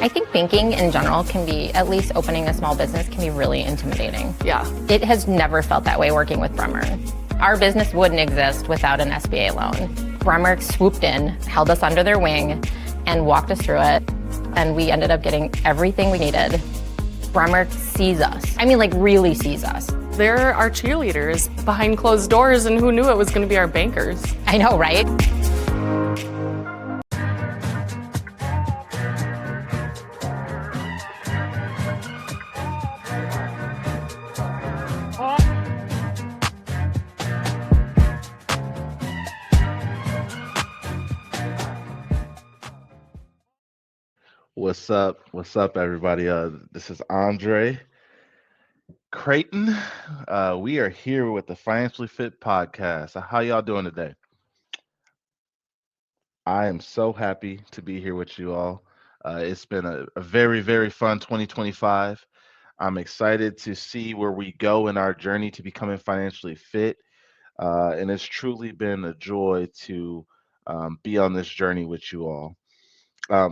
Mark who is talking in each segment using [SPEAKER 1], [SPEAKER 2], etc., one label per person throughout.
[SPEAKER 1] I think banking in general can be, at least opening a small business can be really intimidating.
[SPEAKER 2] Yeah.
[SPEAKER 1] It has never felt that way working with Bremer. Our business wouldn't exist without an SBA loan. Bremer swooped in, held us under their wing, and walked us through it. And we ended up getting everything we needed. Bremer sees us. I mean, like, really sees us.
[SPEAKER 2] They're our cheerleaders behind closed doors, and who knew it was going to be our bankers?
[SPEAKER 1] I know, right?
[SPEAKER 3] What's up? What's up, everybody? This is Andre Creighton. We are here with the Financially Fit podcast. How y'all doing today? I am so happy to be here with you all. It's been a very, very fun 2025. I'm excited to see where we go in our journey to becoming financially fit. And it's truly been a joy to be on this journey with you all.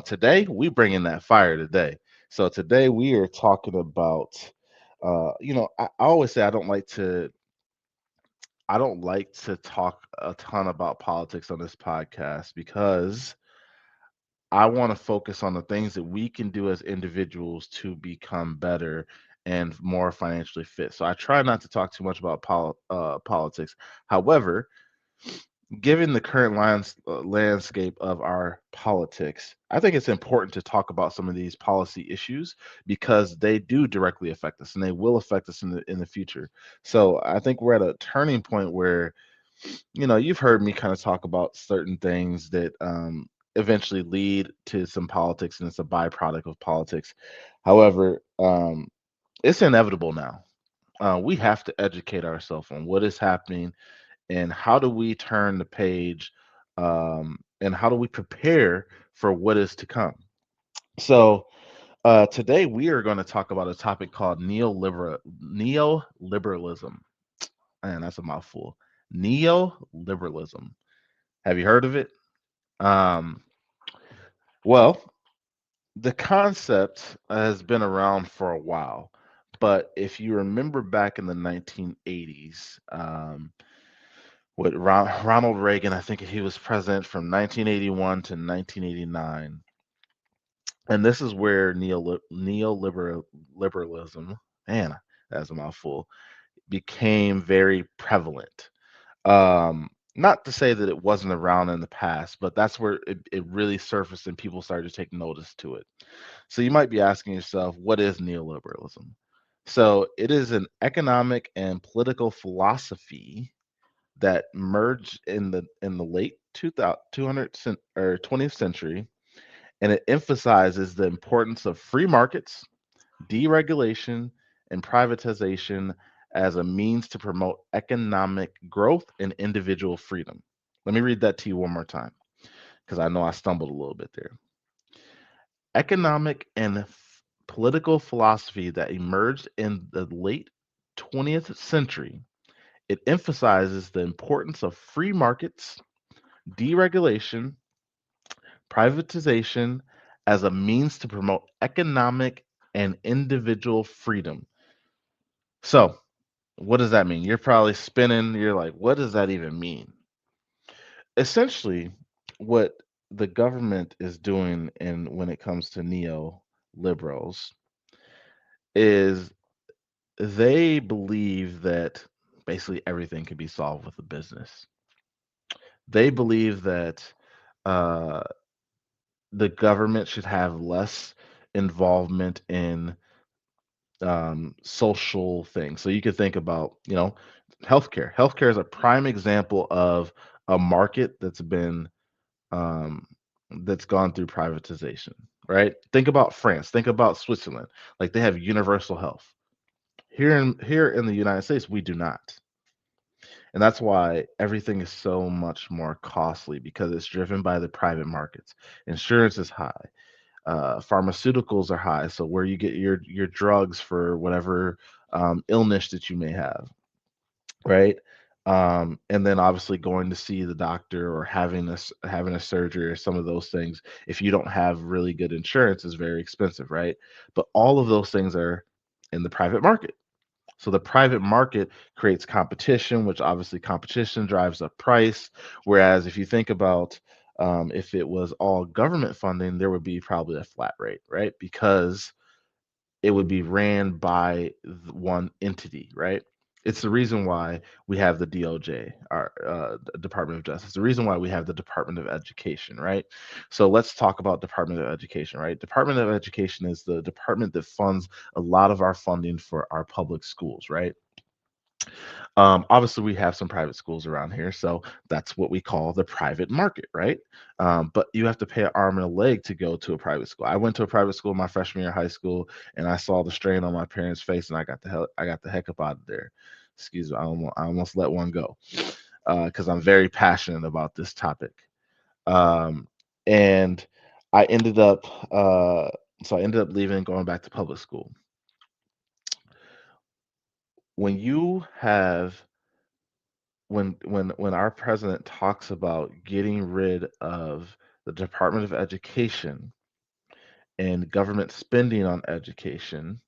[SPEAKER 3] Today, we bring in that fire today. So today we are talking about, I always say I don't like to talk a ton about politics on this podcast because I want to focus on the things that we can do as individuals to become better and more financially fit. So I try not to talk too much about politics. However, given the current landscape of our politics, I think it's important to talk about some of these policy issues because they do directly affect us and they will affect us in the future. So I think we're at a turning point where, you've heard me kind of talk about certain things that eventually lead to some politics and it's a byproduct of politics. However, it's inevitable now. We have to educate ourselves on what is happening and how do we turn the page, and how do we prepare for what is to come. So today we are going to talk about a topic called neoliberalism. Man, that's a mouthful. Neoliberalism. Have you heard of it? Um, well, the concept has been around for a while, but if you remember back in the 1980s, with Ronald Reagan, I think he was president from 1981 to 1989. And this is where neoliberalism, man, that's a mouthful, became very prevalent. Not to say that it wasn't around in the past, but that's where it really surfaced and people started to take notice to it. So you might be asking yourself, what is neoliberalism? So it is an economic and political philosophy that merged in the late 20th century, and it emphasizes the importance of free markets, deregulation, and privatization as a means to promote economic growth and individual freedom. Let me read that to you one more time because I know I stumbled a little bit there. Economic and political philosophy that emerged in the late 20th century. It emphasizes the importance of free markets, deregulation, privatization as a means to promote economic and individual freedom. So, what does that mean? You're probably spinning, you're like, what does that even mean? Essentially, what the government is doing when it comes to neoliberals is they believe that basically everything can be solved with a business. They believe that uh, the government should have less involvement in social things. So you could think about, healthcare. Healthcare is a prime example of a market um, that's gone through privatization, right? Think about France. Think about Switzerland. Like they have universal health. Here in the United States, we do not. And that's why everything is so much more costly because it's driven by the private markets. Insurance is high. Pharmaceuticals are high, so where you get your drugs for whatever illness that you may have, right? And then obviously going to see the doctor or having a surgery or some of those things, if you don't have really good insurance, is very expensive, right? But all of those things are in the private market. So the private market creates competition, which obviously competition drives up price. Whereas if you think about if it was all government funding, there would be probably a flat rate, right? Because it would be ran by one entity, right? It's the reason why we have the DOJ, our Department of Justice. The reason why we have the Department of Education, right? So let's talk about Department of Education, right? Department of Education is the department that funds a lot of our funding for our public schools, right? Obviously, we have some private schools around here, so that's what we call the private market, right? But you have to pay an arm and a leg to go to a private school. I went to a private school my freshman year of high school, and I saw the strain on my parents' face, and I got the heck up out of there. Excuse me, I almost let one go because I'm very passionate about this topic. Um, and I ended up, so I ended up leaving, going back to public school. When you have when our president talks about getting rid of the Department of Education and government spending on education,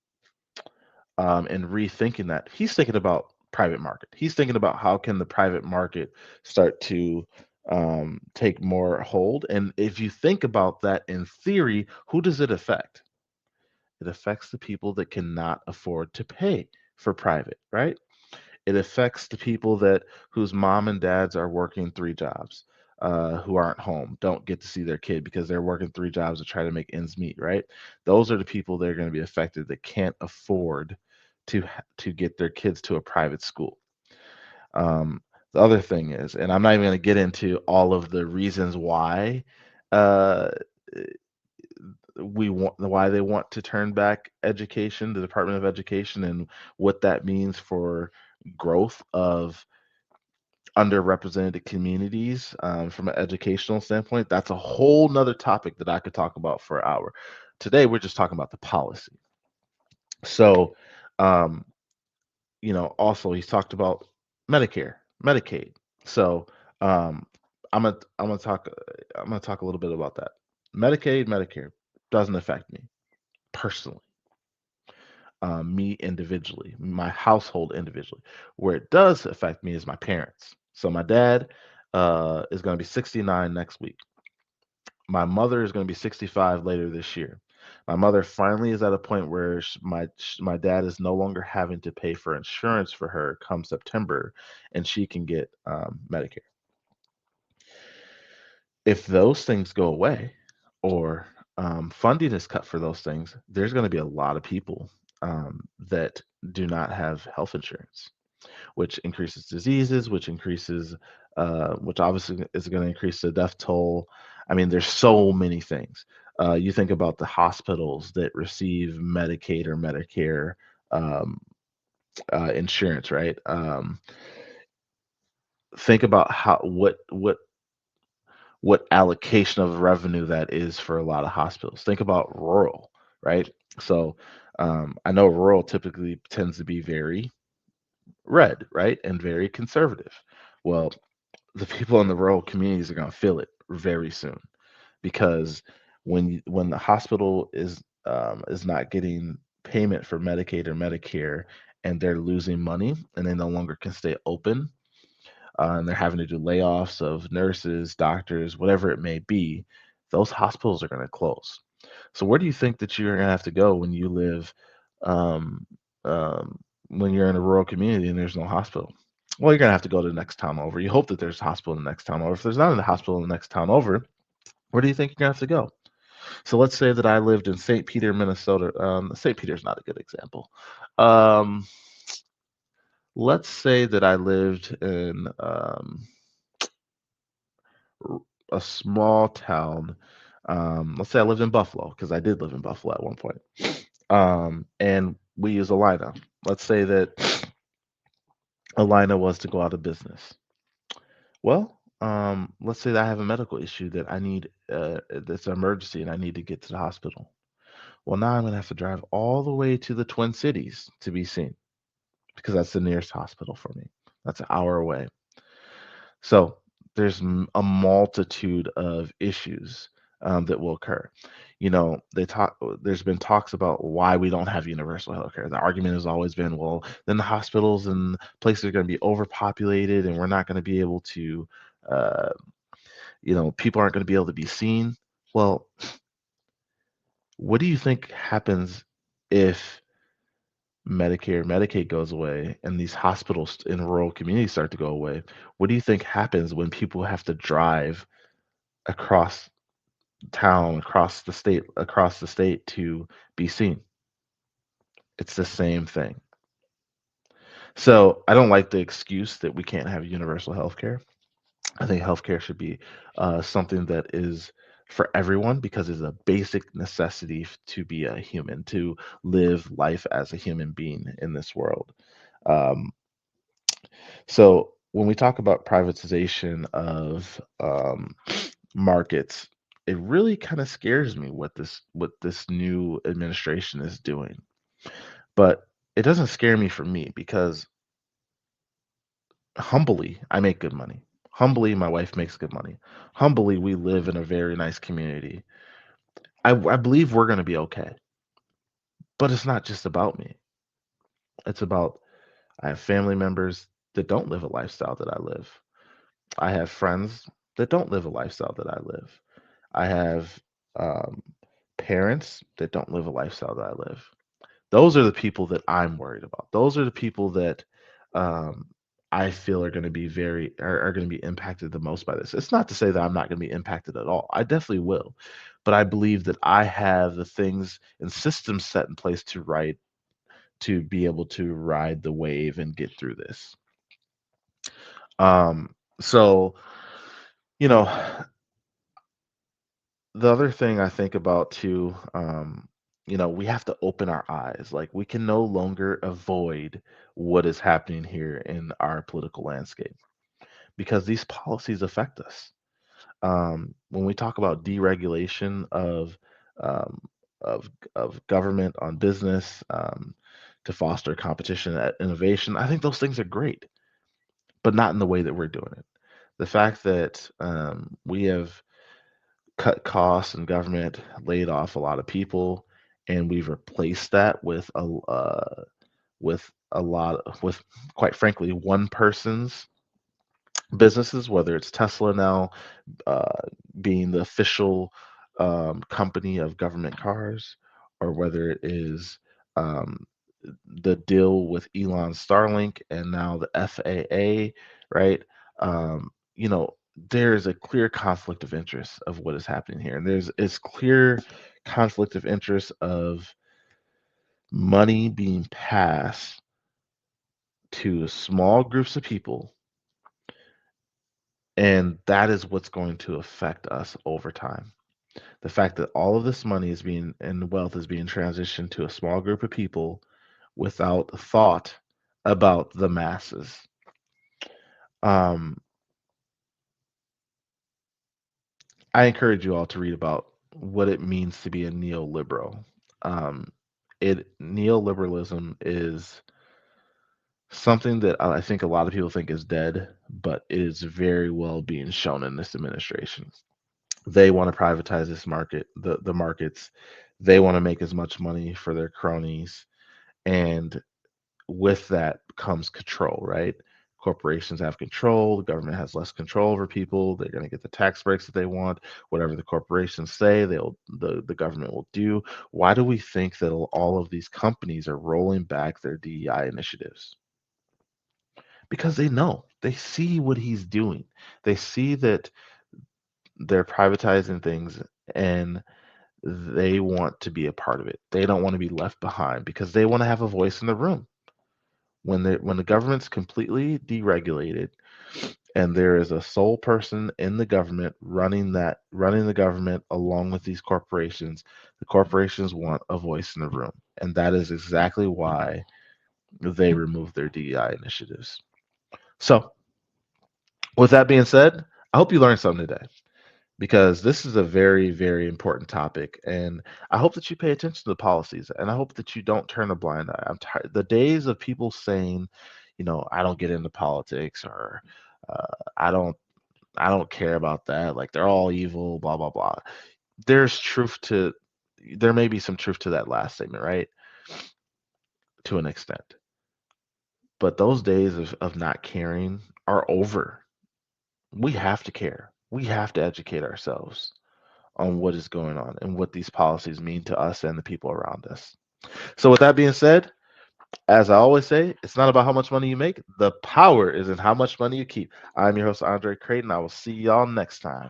[SPEAKER 3] and rethinking that, he's thinking about private market. He's thinking about how can the private market start to take more hold. And if you think about that in theory, who does it affect? It affects the people that cannot afford to pay for private, right? It affects the people that whose mom and dads are working three jobs, who aren't home, don't get to see their kid because they're working three jobs to try to make ends meet, right? Those are the people that are going to be affected that can't afford to get their kids to a private school. Um, the other thing is, and I'm not even going to get into all of the reasons uh, why they want to turn back education, the Department of Education, and what that means for growth of underrepresented communities from an educational standpoint. That's a whole nother topic that I could talk about for an hour. Today we're just talking about the policy. So um, also he's talked about Medicare, Medicaid. So um, I'm gonna talk a little bit about that. Medicaid, Medicare doesn't affect me personally, me individually, my household individually. Where it does affect me is my parents. So my dad is going to be 69 next week. My mother is going to be 65 later this year. My mother finally is at a point where my dad is no longer having to pay for insurance for her come September, and she can get Medicare. If those things go away, or funding is cut for those things, there's going to be a lot of people that do not have health insurance, which increases diseases, which obviously is going to increase the death toll. I mean, there's so many things. You think about the hospitals that receive Medicaid or Medicare um, insurance, right? Think about what allocation of revenue that is for a lot of hospitals. Think about rural, right? So I know rural typically tends to be very red, right, and very conservative. Well, the people in the rural communities are going to feel it very soon because when the hospital is not getting payment for Medicaid or Medicare, and they're losing money and they no longer can stay open, and they're having to do layoffs of nurses, doctors, whatever it may be, those hospitals are going to close. So where do you think that you're going to have to go when you live, um, when you're in a rural community and there's no hospital? Well, you're going to have to go to the next town over. You hope that there's a hospital in the next town over. If there's not a hospital in the next town over, where do you think you're going to have to go? So let's say that I lived in St. Peter, Minnesota. St. Peter's not a good example. Um, let's say that I lived in a small town. Let's say I lived in Buffalo, because I did live in Buffalo at one point. And we use Alina. Let's say that Alina was to go out of business. Well, let's say that I have a medical issue that I need, that's an emergency and I need to get to the hospital. Well, now I'm going to have to drive all the way to the Twin Cities to be seen because that's the nearest hospital for me. That's an hour away. So there's a multitude of issues that will occur. You know, they talk. There's been talks about why we don't have universal health care. The argument has always been, well, then the hospitals and places are going to be overpopulated, and we're not going to be able to, uh, people aren't going to be able to be seen. Well, what do you think happens if Medicare, Medicaid goes away, and these hospitals in rural communities start to go away? What do you think happens when people have to drive across town, across the state to be seen? It's the same thing. So I don't like the excuse that we can't have universal health care. I think healthcare should be something that is for everyone because it's a basic necessity to be a human, to live life as a human being in this world. Um, So when we talk about privatization of markets, it really kind of scares me what this new administration is doing. But it doesn't scare me for me because humbly I make good money. Humbly my wife makes good money. Humbly we live in a very nice community. I believe we're going to be okay. But it's not just about me. It's about I have family members that don't live a lifestyle that I live. I have friends that don't live a lifestyle that I live. I have um, parents that don't live a lifestyle that I live. Those are the people that I'm worried about. Those are the people that um, I feel are going to be are going to be impacted the most by this. It's not to say that I'm not going to be impacted at all. I definitely will, but I believe that I have the things and systems set in place to be able to ride the wave and get through this. So you know, the other thing I think about too, we have to open our eyes. Like we can no longer avoid what is happening here in our political landscape because these policies affect us. When we talk about deregulation um, of government on business to foster competition and innovation, I think those things are great, but not in the way that we're doing it. The fact that we have cut costs and government laid off a lot of people, and we've replaced that with quite frankly one person's businesses, whether it's Tesla now uh, being the official company of government cars, or whether it is um, the deal with Elon Starlink and now the FAA, right? Um, you know, there's a clear conflict of interest of what is happening here. And it's clear conflict of interest of money being passed to small groups of people. And that is what's going to affect us over time. The fact that all of this money is being and wealth is being transitioned to a small group of people without thought about the masses. Um, I encourage you all to read about what it means to be a neoliberal. Um, Neoliberalism is something that I think a lot of people think is dead, but it is very well being shown in this administration. They want to privatize the markets. They want to make as much money for their cronies, and with that comes control, right? Corporations have control, the government has less control over people. They're going to get the tax breaks that they want. Whatever the corporations say, the government will do. Why do we think that all of these companies are rolling back their DEI initiatives? Because they know. They see what he's doing. They see that they're privatizing things and they want to be a part of it. They don't want to be left behind because they want to have a voice in the room. When the government's completely deregulated and there is a sole person in the government running the government along with these corporations, the corporations want a voice in the room, and that is exactly why they remove their DEI initiatives. So with that being said, I hope you learned something today because this is a very, very important topic. And I hope that you pay attention to the policies and I hope that you don't turn a blind eye. I'm tired. The days of people saying, I don't get into politics, or I don't care about that. Like, they're all evil, blah blah blah. There may be some truth to that last statement, right? To an extent. But those days of not caring are over. We have to care. We have to educate ourselves on what is going on and what these policies mean to us and the people around us. So with that being said, as I always say, it's not about how much money you make. The power is in how much money you keep. I'm your host, Andre Creighton. I will see y'all next time.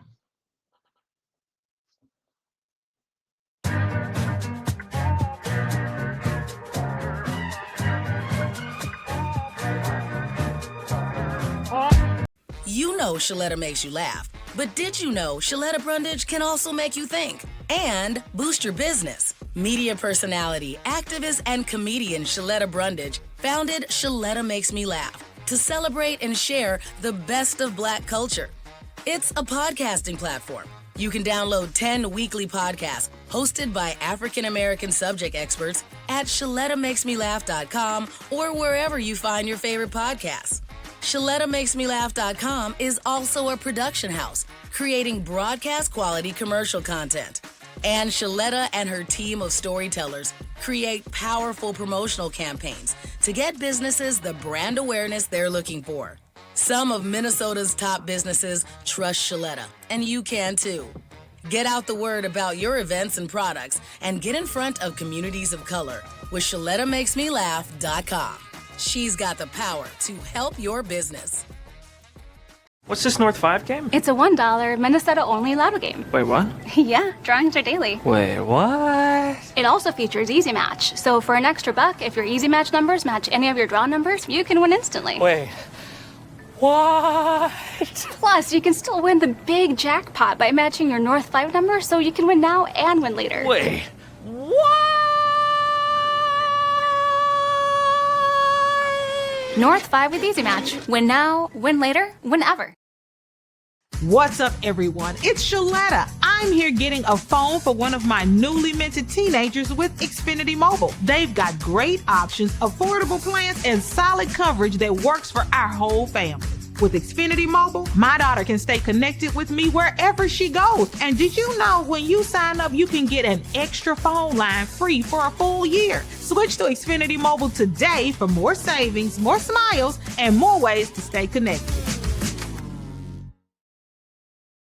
[SPEAKER 4] You know Shaletta makes you laugh, but did you know Shaletta Brundage can also make you think and boost your business? Media personality, activist, and comedian Shaletta Brundage founded Shaletta Makes Me Laugh to celebrate and share the best of Black culture. It's a podcasting platform. You can download 10 weekly podcasts hosted by African-American subject experts at ShalettaMakesMeLaugh.com or wherever you find your favorite podcasts. ShalettaMakesMeLaugh.com is also a production house, creating broadcast-quality commercial content. And Shaletta and her team of storytellers create powerful promotional campaigns to get businesses the brand awareness they're looking for. Some of Minnesota's top businesses trust Shaletta, and you can too. Get out the word about your events and products and get in front of communities of color with ShalettaMakesMeLaugh.com. She's got the power to help your business.
[SPEAKER 5] What's this North 5 game?
[SPEAKER 6] It's a $1 Minnesota-only lotto game.
[SPEAKER 5] Wait, what?
[SPEAKER 6] Yeah, drawings are daily.
[SPEAKER 5] Wait, what?
[SPEAKER 6] It also features Easy Match. So for an extra buck, if your Easy Match numbers match any of your draw numbers, you can win instantly.
[SPEAKER 5] Wait, what?
[SPEAKER 6] Plus, you can still win the big jackpot by matching your North 5 number, so you can win now and win later.
[SPEAKER 5] Wait, what?
[SPEAKER 6] North 5 with Easy Match. Win now, win later, whenever.
[SPEAKER 7] What's up, everyone? It's Shaletta. I'm here getting a phone for one of my newly minted teenagers with Xfinity Mobile. They've got great options, affordable plans, and solid coverage that works for our whole family. With Xfinity Mobile, my daughter can stay connected with me wherever she goes. And did you know when you sign up, you can get an extra phone line free for a full year? Switch to Xfinity Mobile today for more savings, more smiles, and more ways to stay connected.